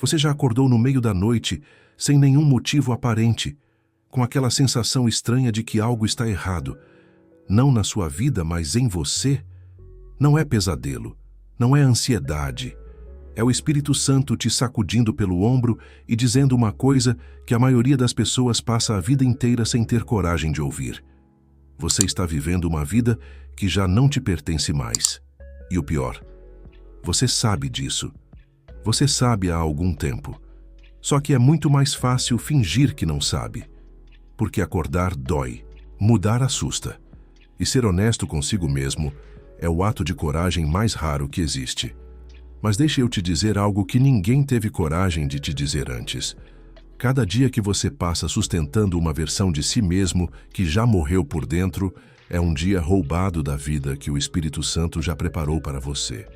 Você já acordou no meio da noite, sem nenhum motivo aparente, com aquela sensação estranha de que algo está errado, não na sua vida, mas em você? Não é pesadelo, não é ansiedade. É o Espírito Santo te sacudindo pelo ombro e dizendo uma coisa que a maioria das pessoas passa a vida inteira sem ter coragem de ouvir. Você está vivendo uma vida que já não te pertence mais. E o pior, você sabe disso. Você sabe há algum tempo. Só que é muito mais fácil fingir que não sabe. Porque acordar dói, mudar assusta. E ser honesto consigo mesmo é o ato de coragem mais raro que existe. Mas deixe eu te dizer algo que ninguém teve coragem de te dizer antes. Cada dia que você passa sustentando uma versão de si mesmo que já morreu por dentro é um dia roubado da vida que o Espírito Santo já preparou para você.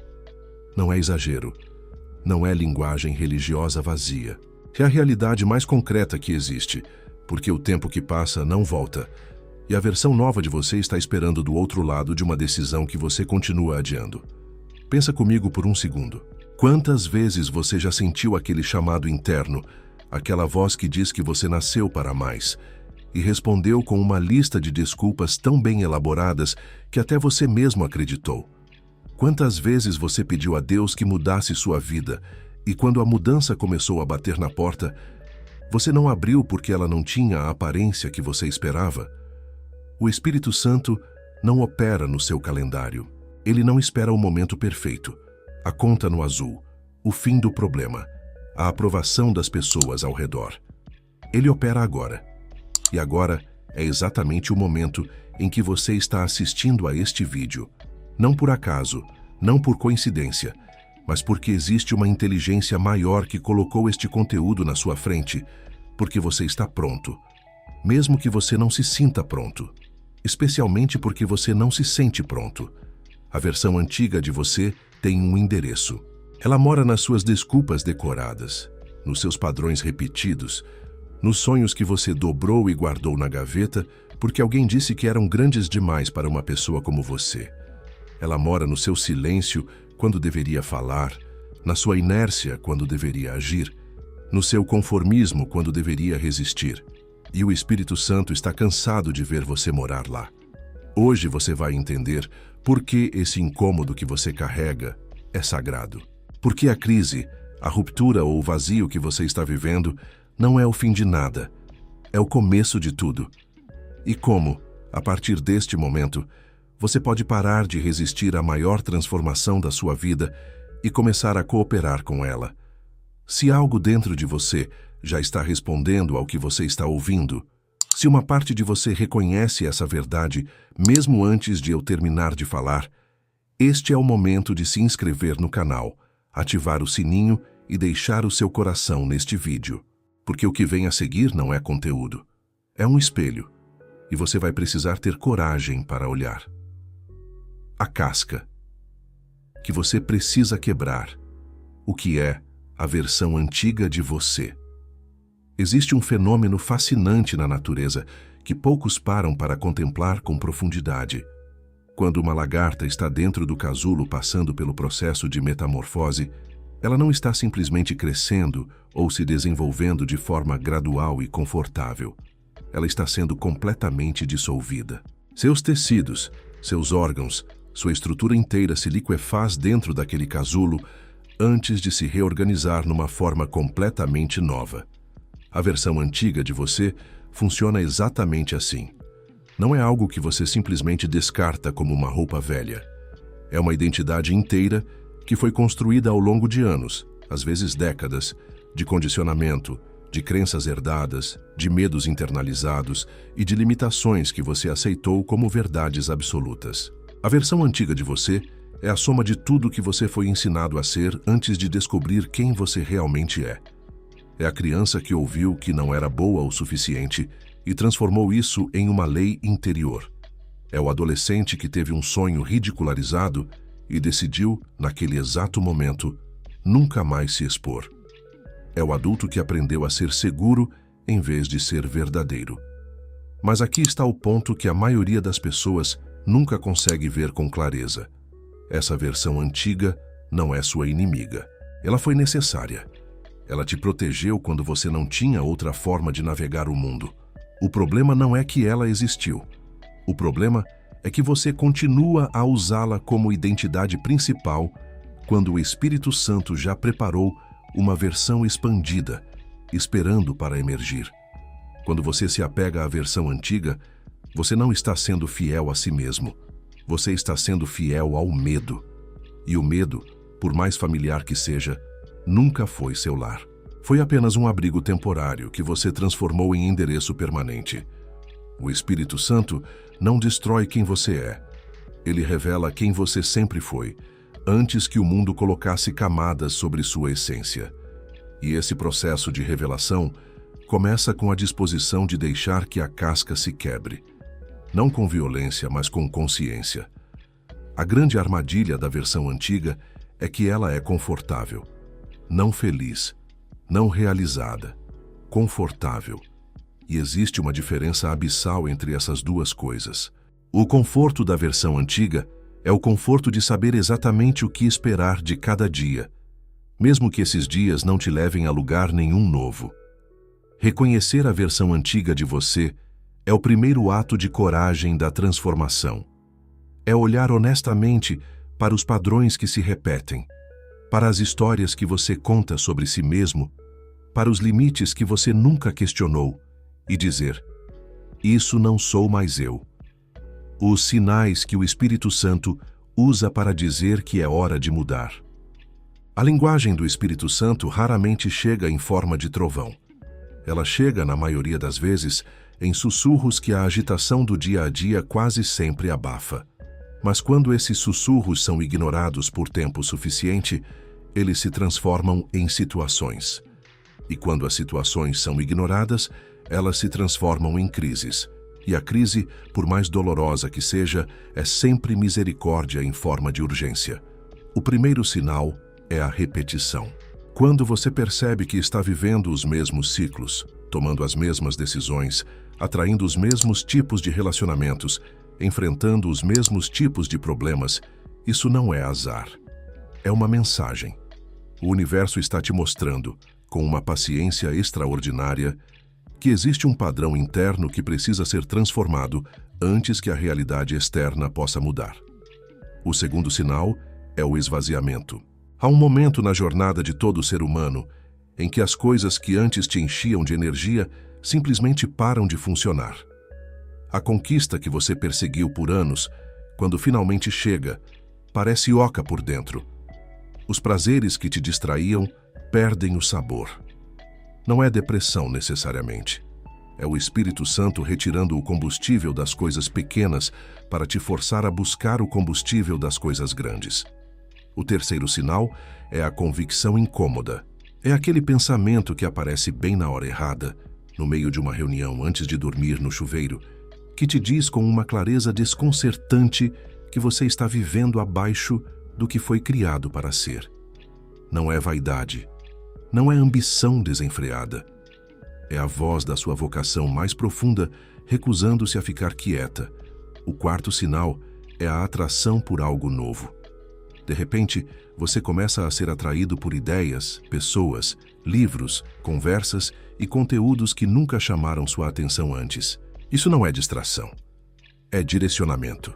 Não é exagero. Não é linguagem religiosa vazia. É a realidade mais concreta que existe, porque o tempo que passa não volta. E a versão nova de você está esperando do outro lado de uma decisão que você continua adiando. Pensa comigo por um segundo. Quantas vezes você já sentiu aquele chamado interno, aquela voz que diz que você nasceu para mais, e respondeu com uma lista de desculpas tão bem elaboradas que até você mesmo acreditou? Quantas vezes você pediu a Deus que mudasse sua vida, e quando a mudança começou a bater na porta, você não abriu porque ela não tinha a aparência que você esperava? O Espírito Santo não opera no seu calendário. Ele não espera o momento perfeito, a conta no azul, o fim do problema, a aprovação das pessoas ao redor. Ele opera agora. E agora é exatamente o momento em que você está assistindo a este vídeo. Não por acaso, não por coincidência, mas porque existe uma inteligência maior que colocou este conteúdo na sua frente, porque você está pronto, mesmo que você não se sinta pronto, especialmente porque você não se sente pronto. A versão antiga de você tem um endereço. Ela mora nas suas desculpas decoradas, nos seus padrões repetidos, nos sonhos que você dobrou e guardou na gaveta porque alguém disse que eram grandes demais para uma pessoa como você. Ela mora no seu silêncio quando deveria falar, na sua inércia quando deveria agir, no seu conformismo quando deveria resistir. E o Espírito Santo está cansado de ver você morar lá. Hoje você vai entender por que esse incômodo que você carrega é sagrado. Porque a crise, a ruptura ou o vazio que você está vivendo não é o fim de nada, é o começo de tudo. E como, a partir deste momento, você pode parar de resistir à maior transformação da sua vida e começar a cooperar com ela. Se algo dentro de você já está respondendo ao que você está ouvindo, se uma parte de você reconhece essa verdade, mesmo antes de eu terminar de falar, este é o momento de se inscrever no canal, ativar o sininho e deixar o seu coração neste vídeo. Porque o que vem a seguir não é conteúdo, é um espelho, e você vai precisar ter coragem para olhar. A casca que você precisa quebrar, o que é a versão antiga de você. Existe um fenômeno fascinante na natureza que poucos param para contemplar com profundidade. Quando uma lagarta está dentro do casulo passando pelo processo de metamorfose, ela não está simplesmente crescendo ou se desenvolvendo de forma gradual e confortável. Ela está sendo completamente dissolvida. Seus tecidos, seus órgãos, sua estrutura inteira se liquefaz dentro daquele casulo antes de se reorganizar numa forma completamente nova. A versão antiga de você funciona exatamente assim. Não é algo que você simplesmente descarta como uma roupa velha. É uma identidade inteira que foi construída ao longo de anos, às vezes décadas, de condicionamento, de crenças herdadas, de medos internalizados e de limitações que você aceitou como verdades absolutas. A versão antiga de você é a soma de tudo que você foi ensinado a ser antes de descobrir quem você realmente é. É a criança que ouviu que não era boa o suficiente e transformou isso em uma lei interior. É o adolescente que teve um sonho ridicularizado e decidiu, naquele exato momento, nunca mais se expor. É o adulto que aprendeu a ser seguro em vez de ser verdadeiro. Mas aqui está o ponto que a maioria das pessoas nunca consegue ver com clareza. Essa versão antiga não é sua inimiga. Ela foi necessária. Ela te protegeu quando você não tinha outra forma de navegar o mundo. O problema não é que ela existiu. O problema é que você continua a usá-la como identidade principal quando o Espírito Santo já preparou uma versão expandida, esperando para emergir. Quando você se apega à versão antiga, você não está sendo fiel a si mesmo. Você está sendo fiel ao medo. E o medo, por mais familiar que seja, nunca foi seu lar. Foi apenas um abrigo temporário que você transformou em endereço permanente. O Espírito Santo não destrói quem você é. Ele revela quem você sempre foi, antes que o mundo colocasse camadas sobre sua essência. E esse processo de revelação começa com a disposição de deixar que a casca se quebre. Não com violência, mas com consciência. A grande armadilha da versão antiga é que ela é confortável, não feliz, não realizada, confortável. E existe uma diferença abissal entre essas duas coisas. O conforto da versão antiga é o conforto de saber exatamente o que esperar de cada dia, mesmo que esses dias não te levem a lugar nenhum novo. Reconhecer a versão antiga de você é o primeiro ato de coragem da transformação. É olhar honestamente para os padrões que se repetem, para as histórias que você conta sobre si mesmo, para os limites que você nunca questionou, e dizer: isso não sou mais eu. Os sinais que o Espírito Santo usa para dizer que é hora de mudar. A linguagem do Espírito Santo raramente chega em forma de trovão. Ela chega, na maioria das vezes, em sussurros que a agitação do dia a dia quase sempre abafa. Mas quando esses sussurros são ignorados por tempo suficiente, eles se transformam em situações. E quando as situações são ignoradas, elas se transformam em crises. E a crise, por mais dolorosa que seja, é sempre misericórdia em forma de urgência. O primeiro sinal é a repetição. Quando você percebe que está vivendo os mesmos ciclos, tomando as mesmas decisões, atraindo os mesmos tipos de relacionamentos, enfrentando os mesmos tipos de problemas, isso não é azar. É uma mensagem. O universo está te mostrando, com uma paciência extraordinária, que existe um padrão interno que precisa ser transformado antes que a realidade externa possa mudar. O segundo sinal é o esvaziamento. Há um momento na jornada de todo ser humano em que as coisas que antes te enchiam de energia simplesmente param de funcionar. A conquista que você perseguiu por anos, quando finalmente chega, parece oca por dentro. Os prazeres que te distraíam perdem o sabor. Não é depressão necessariamente. É o Espírito Santo retirando o combustível das coisas pequenas para te forçar a buscar o combustível das coisas grandes. O terceiro sinal é a convicção incômoda. É aquele pensamento que aparece bem na hora errada, no meio de uma reunião antes de dormir no chuveiro, que te diz com uma clareza desconcertante que você está vivendo abaixo do que foi criado para ser. Não é vaidade. Não é ambição desenfreada. É a voz da sua vocação mais profunda recusando-se a ficar quieta. O quarto sinal é a atração por algo novo. De repente, você começa a ser atraído por ideias, pessoas, livros, conversas e conteúdos que nunca chamaram sua atenção antes. Isso não é distração. É direcionamento.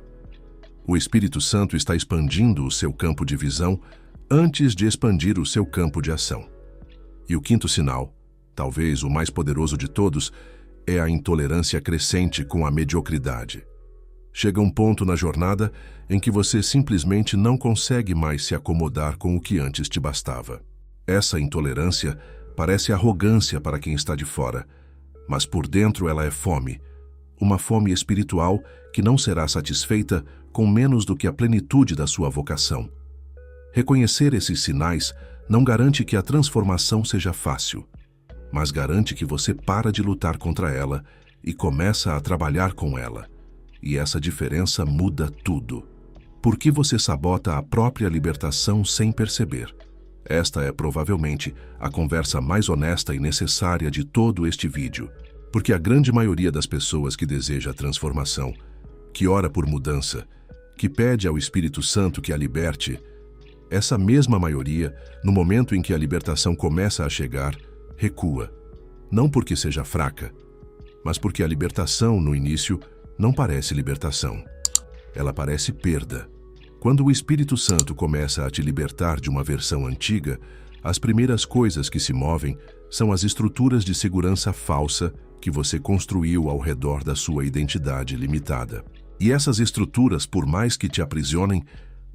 O Espírito Santo está expandindo o seu campo de visão antes de expandir o seu campo de ação. E o quinto sinal, talvez o mais poderoso de todos, é a intolerância crescente com a mediocridade. Chega um ponto na jornada em que você simplesmente não consegue mais se acomodar com o que antes te bastava. Essa intolerância parece arrogância para quem está de fora, mas por dentro ela é fome, uma fome espiritual que não será satisfeita com menos do que a plenitude da sua vocação. Reconhecer esses sinais não garante que a transformação seja fácil, mas garante que você para de lutar contra ela e começa a trabalhar com ela. E essa diferença muda tudo. Por que você sabota a própria libertação sem perceber? Esta é provavelmente a conversa mais honesta e necessária de todo este vídeo, porque a grande maioria das pessoas que deseja a transformação, que ora por mudança, que pede ao Espírito Santo que a liberte, Essa mesma maioria, no momento em que a libertação começa a chegar, recua. Não porque seja fraca, mas porque a libertação, no início, não parece libertação. Ela parece perda. Quando o Espírito Santo começa a te libertar de uma versão antiga, as primeiras coisas que se movem são as estruturas de segurança falsa que você construiu ao redor da sua identidade limitada. E essas estruturas, por mais que te aprisionem,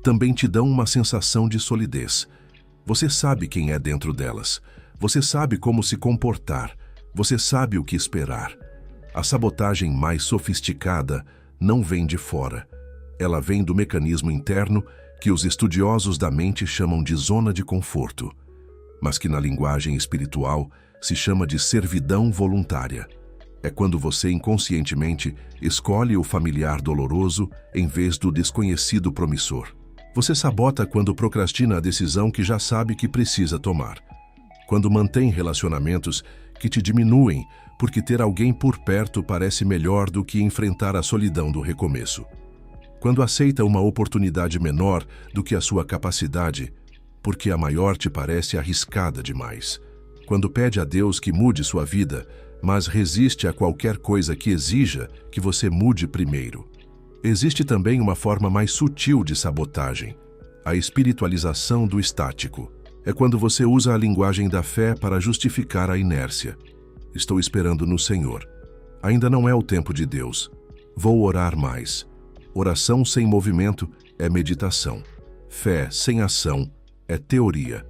também te dão uma sensação de solidez. Você sabe quem é dentro delas. Você sabe como se comportar. Você sabe o que esperar. A sabotagem mais sofisticada não vem de fora. Ela vem do mecanismo interno que os estudiosos da mente chamam de zona de conforto, mas que na linguagem espiritual se chama de servidão voluntária. É quando você inconscientemente escolhe o familiar doloroso em vez do desconhecido promissor. Você sabota quando procrastina a decisão que já sabe que precisa tomar. Quando mantém relacionamentos que te diminuem porque ter alguém por perto parece melhor do que enfrentar a solidão do recomeço. Quando aceita uma oportunidade menor do que a sua capacidade, porque a maior te parece arriscada demais. Quando pede a Deus que mude sua vida, mas resiste a qualquer coisa que exija que você mude primeiro. Existe também uma forma mais sutil de sabotagem, a espiritualização do estático. É quando você usa a linguagem da fé para justificar a inércia. Estou esperando no Senhor. Ainda não é o tempo de Deus. Vou orar mais. Oração sem movimento é meditação. Fé sem ação é teoria.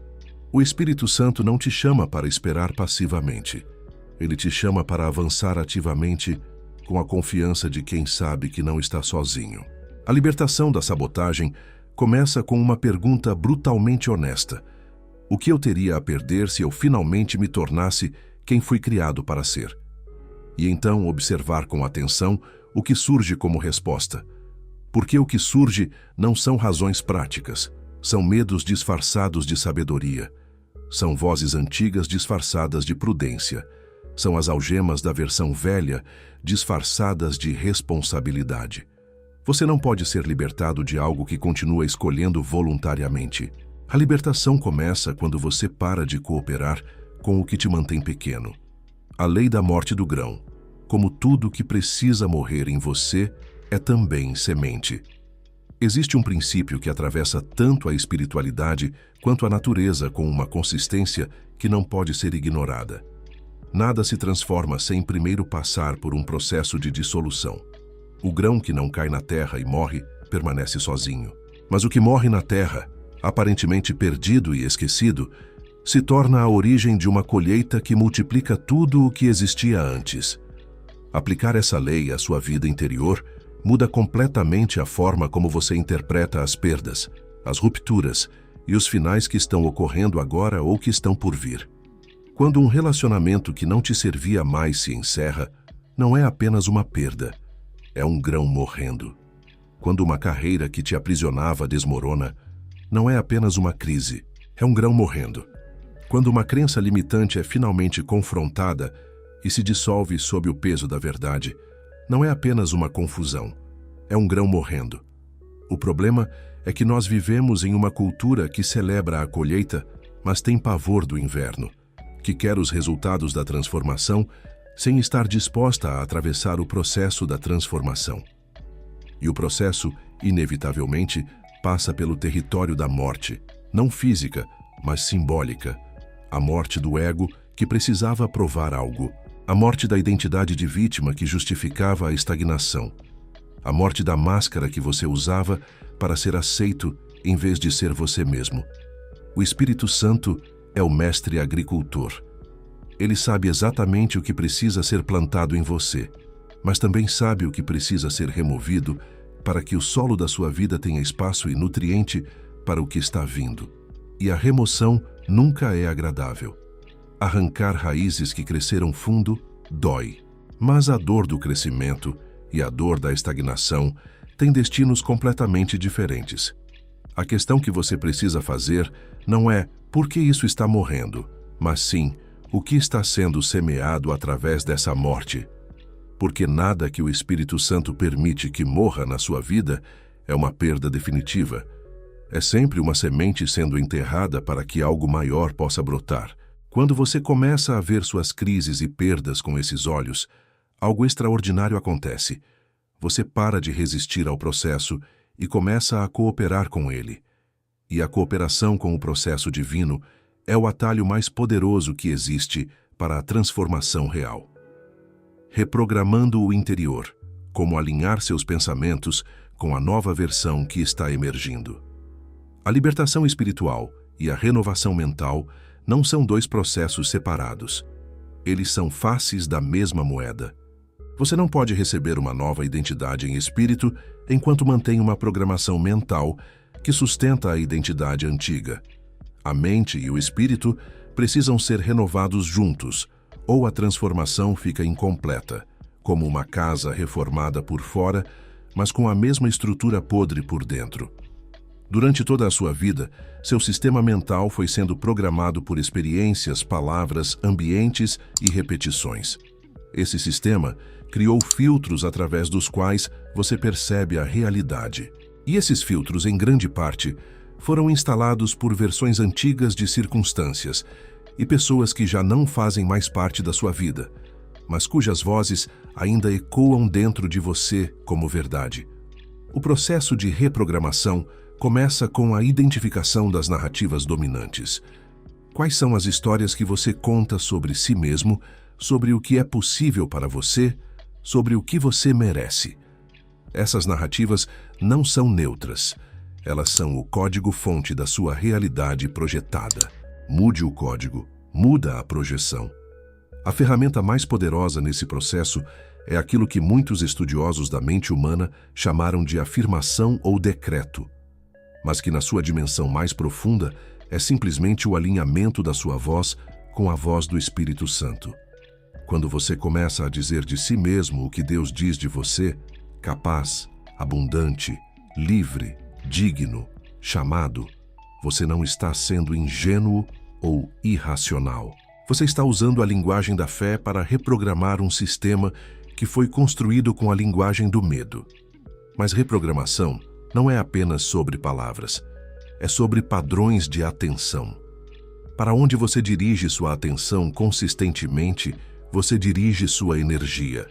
O Espírito Santo não te chama para esperar passivamente. Ele te chama para avançar ativamente com a confiança de quem sabe que não está sozinho. A libertação da sabotagem começa com uma pergunta brutalmente honesta. O que eu teria a perder se eu finalmente me tornasse quem fui criado para ser? E então observar com atenção o que surge como resposta. Porque o que surge não são razões práticas, são medos disfarçados de sabedoria, são vozes antigas disfarçadas de prudência, são as algemas da versão velha disfarçadas de responsabilidade. Você não pode ser libertado de algo que continua escolhendo voluntariamente. A libertação começa quando você para de cooperar com o que te mantém pequeno. A lei da morte do grão, como tudo que precisa morrer em você, é também semente. Existe um princípio que atravessa tanto a espiritualidade quanto a natureza com uma consistência que não pode ser ignorada. Nada se transforma sem primeiro passar por um processo de dissolução. O grão que não cai na terra e morre permanece sozinho. Mas o que morre na terra, aparentemente perdido e esquecido, se torna a origem de uma colheita que multiplica tudo o que existia antes. Aplicar essa lei à sua vida interior muda completamente a forma como você interpreta as perdas, as rupturas e os finais que estão ocorrendo agora ou que estão por vir. Quando um relacionamento que não te servia mais se encerra, não é apenas uma perda, é um grão morrendo. Quando uma carreira que te aprisionava desmorona, não é apenas uma crise, é um grão morrendo. Quando uma crença limitante é finalmente confrontada e se dissolve sob o peso da verdade, não é apenas uma confusão, é um grão morrendo. O problema é que nós vivemos em uma cultura que celebra a colheita, mas tem pavor do inverno, que quer os resultados da transformação sem estar disposta a atravessar o processo da transformação. E o processo, inevitavelmente, passa pelo território da morte, não física, mas simbólica. A morte do ego que precisava provar algo. A morte da identidade de vítima que justificava a estagnação. A morte da máscara que você usava para ser aceito em vez de ser você mesmo. O Espírito Santo é o mestre agricultor. Ele sabe exatamente o que precisa ser plantado em você, mas também sabe o que precisa ser removido para que o solo da sua vida tenha espaço e nutriente para o que está vindo. E a remoção nunca é agradável. Arrancar raízes que cresceram fundo dói, mas a dor do crescimento e a dor da estagnação têm destinos completamente diferentes. A questão que você precisa fazer não é por que isso está morrendo, mas sim o que está sendo semeado através dessa morte. Porque nada que o Espírito Santo permite que morra na sua vida é uma perda definitiva. É sempre uma semente sendo enterrada para que algo maior possa brotar. Quando você começa a ver suas crises e perdas com esses olhos, algo extraordinário acontece. Você para de resistir ao processo e começa a cooperar com ele. E a cooperação com o processo divino é o atalho mais poderoso que existe para a transformação real. Reprogramando o interior, como alinhar seus pensamentos com a nova versão que está emergindo. A libertação espiritual e a renovação mental não são dois processos separados. Eles são faces da mesma moeda. Você não pode receber uma nova identidade em espírito enquanto mantém uma programação mental que sustenta a identidade antiga. A mente e o espírito precisam ser renovados juntos, ou a transformação fica incompleta, como uma casa reformada por fora, mas com a mesma estrutura podre por dentro. Durante toda a sua vida, seu sistema mental foi sendo programado por experiências, palavras, ambientes e repetições. Esse sistema criou filtros através dos quais você percebe a realidade. E esses filtros, em grande parte, foram instalados por versões antigas de circunstâncias e pessoas que já não fazem mais parte da sua vida, mas cujas vozes ainda ecoam dentro de você como verdade. O processo de reprogramação começa com a identificação das narrativas dominantes. Quais são as histórias que você conta sobre si mesmo, sobre o que é possível para você, sobre o que você merece? Essas narrativas não são neutras. Elas são o código-fonte da sua realidade projetada. Mude o código, muda a projeção. A ferramenta mais poderosa nesse processo é aquilo que muitos estudiosos da mente humana chamaram de afirmação ou decreto, mas que na sua dimensão mais profunda é simplesmente o alinhamento da sua voz com a voz do Espírito Santo. Quando você começa a dizer de si mesmo o que Deus diz de você, capaz, abundante, livre, digno, chamado, você não está sendo ingênuo ou irracional. Você está usando a linguagem da fé para reprogramar um sistema que foi construído com a linguagem do medo. Mas reprogramação não é apenas sobre palavras, é sobre padrões de atenção. Para onde você dirige sua atenção consistentemente, você dirige sua energia.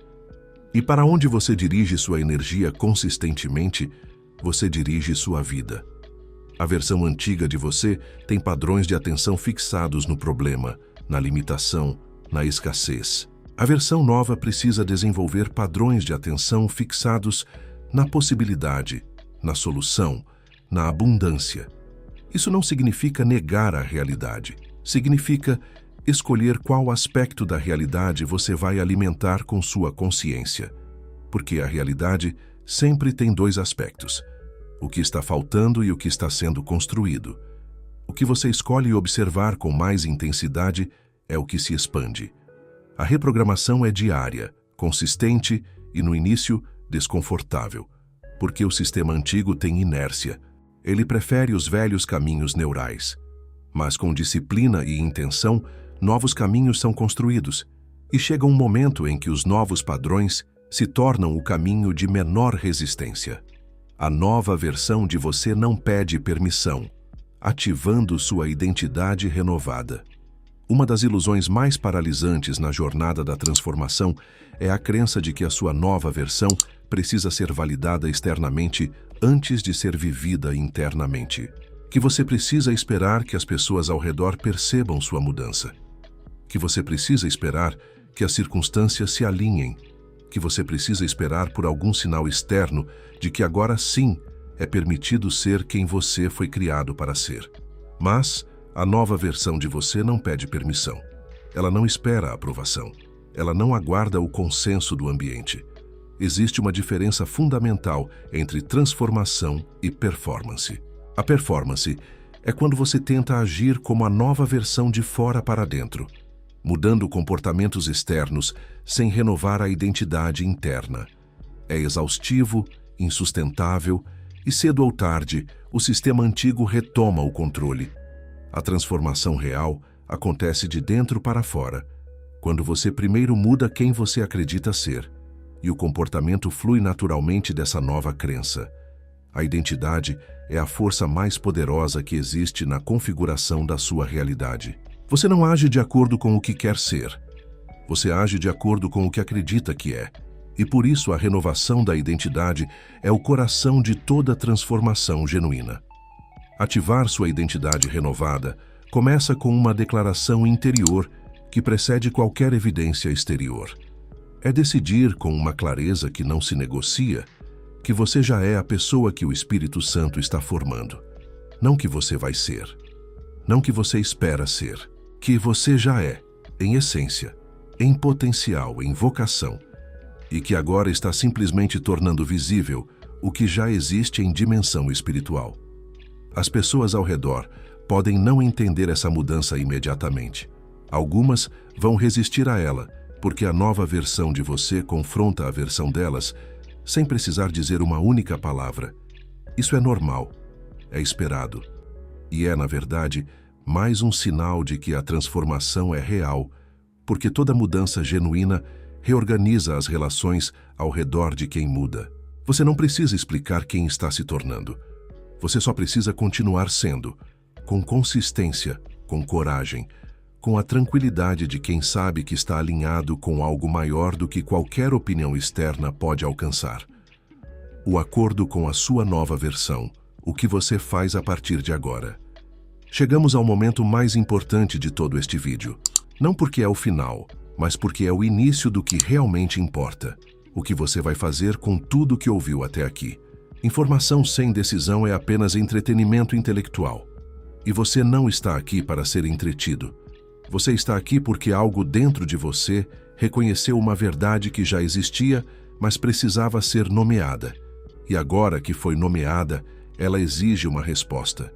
E para onde você dirige sua energia consistentemente, você dirige sua vida. A versão antiga de você tem padrões de atenção fixados no problema, na limitação, na escassez. A versão nova precisa desenvolver padrões de atenção fixados na possibilidade, na solução, na abundância. Isso não significa negar a realidade. Significa escolher qual aspecto da realidade você vai alimentar com sua consciência. Porque a realidade sempre tem dois aspectos: o que está faltando e o que está sendo construído. O que você escolhe observar com mais intensidade é o que se expande. A reprogramação é diária, consistente e, no início, desconfortável, porque o sistema antigo tem inércia. Ele prefere os velhos caminhos neurais. Mas com disciplina e intenção, novos caminhos são construídos, e chega um momento em que os novos padrões se tornam o caminho de menor resistência. A nova versão de você não pede permissão, ativando sua identidade renovada. Uma das ilusões mais paralisantes na jornada da transformação é a crença de que a sua nova versão precisa ser validada externamente antes de ser vivida internamente. Que você precisa esperar que as pessoas ao redor percebam sua mudança. Que você precisa esperar que as circunstâncias se alinhem. Que você precisa esperar por algum sinal externo de que agora sim é permitido ser quem você foi criado para ser. Mas a nova versão de você não pede permissão. Ela não espera a aprovação. Ela não aguarda o consenso do ambiente. Existe uma diferença fundamental entre transformação e performance. A performance é quando você tenta agir como a nova versão de fora para dentro, mudando comportamentos externos sem renovar a identidade interna. É exaustivo, insustentável e cedo ou tarde o sistema antigo retoma o controle. A transformação real acontece de dentro para fora, quando você primeiro muda quem você acredita ser, e o comportamento flui naturalmente dessa nova crença. A identidade é a força mais poderosa que existe na configuração da sua realidade. Você não age de acordo com o que quer ser. Você age de acordo com o que acredita que é. E por isso a renovação da identidade é o coração de toda transformação genuína. Ativar sua identidade renovada começa com uma declaração interior que precede qualquer evidência exterior. É decidir com uma clareza que não se negocia que você já é a pessoa que o Espírito Santo está formando. Não que você vai ser. Não que você espera ser. Que você já é, em essência, em potencial, em vocação. E que agora está simplesmente tornando visível o que já existe em dimensão espiritual. As pessoas ao redor podem não entender essa mudança imediatamente. Algumas vão resistir a ela, porque a nova versão de você confronta a versão delas, sem precisar dizer uma única palavra. Isso é normal, é esperado. E é, na verdade, mais um sinal de que a transformação é real, porque toda mudança genuína reorganiza as relações ao redor de quem muda. Você não precisa explicar quem está se tornando. Você só precisa continuar sendo, com consistência, com coragem, com a tranquilidade de quem sabe que está alinhado com algo maior do que qualquer opinião externa pode alcançar. O acordo com a sua nova versão, o que você faz a partir de agora. Chegamos ao momento mais importante de todo este vídeo. Não porque é o final, mas porque é o início do que realmente importa. O que você vai fazer com tudo que ouviu até aqui. Informação sem decisão é apenas entretenimento intelectual. E você não está aqui para ser entretido. Você está aqui porque algo dentro de você reconheceu uma verdade que já existia, mas precisava ser nomeada. E agora que foi nomeada, ela exige uma resposta.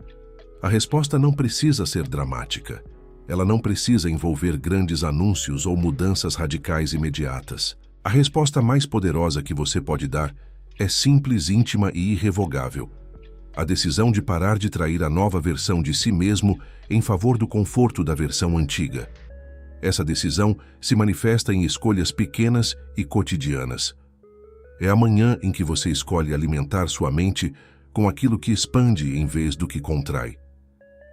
A resposta não precisa ser dramática. Ela não precisa envolver grandes anúncios ou mudanças radicais imediatas. A resposta mais poderosa que você pode dar é simples, íntima e irrevogável. A decisão de parar de trair a nova versão de si mesmo em favor do conforto da versão antiga. Essa decisão se manifesta em escolhas pequenas e cotidianas. É a manhã em que você escolhe alimentar sua mente com aquilo que expande em vez do que contrai.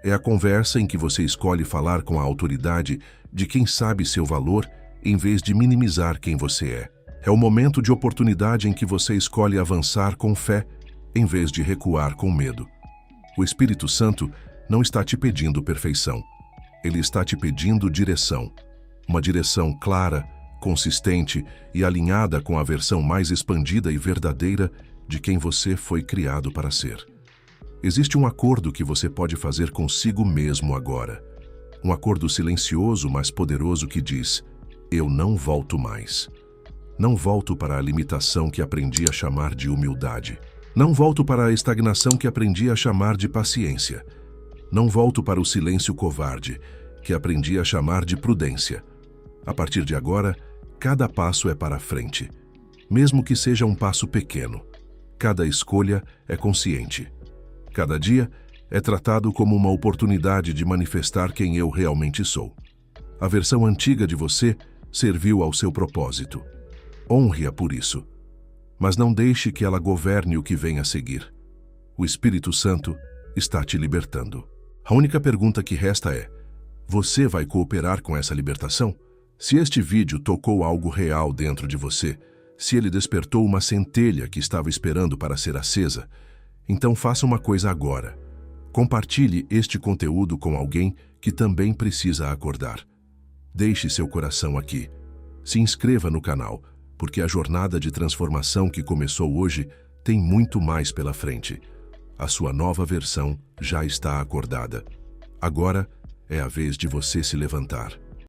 É a conversa em que você escolhe falar com a autoridade de quem sabe seu valor em vez de minimizar quem você é. É o momento de oportunidade em que você escolhe avançar com fé em vez de recuar com medo. O Espírito Santo não está te pedindo perfeição. Ele está te pedindo direção. Uma direção clara, consistente e alinhada com a versão mais expandida e verdadeira de quem você foi criado para ser. Existe um acordo que você pode fazer consigo mesmo agora. Um acordo silencioso, mas poderoso que diz: eu não volto mais. Não volto para a limitação que aprendi a chamar de humildade. Não volto para a estagnação que aprendi a chamar de paciência. Não volto para o silêncio covarde, que aprendi a chamar de prudência. A partir de agora, cada passo é para a frente. Mesmo que seja um passo pequeno. Cada escolha é consciente. Cada dia é tratado como uma oportunidade de manifestar quem eu realmente sou. A versão antiga de você serviu ao seu propósito. Honre-a por isso. Mas não deixe que ela governe o que vem a seguir. O Espírito Santo está te libertando. A única pergunta que resta é: você vai cooperar com essa libertação? Se este vídeo tocou algo real dentro de você, se ele despertou uma centelha que estava esperando para ser acesa, então faça uma coisa agora. Compartilhe este conteúdo com alguém que também precisa acordar. Deixe seu coração aqui. Se inscreva no canal, porque a jornada de transformação que começou hoje tem muito mais pela frente. A sua nova versão já está acordada. Agora é a vez de você se levantar.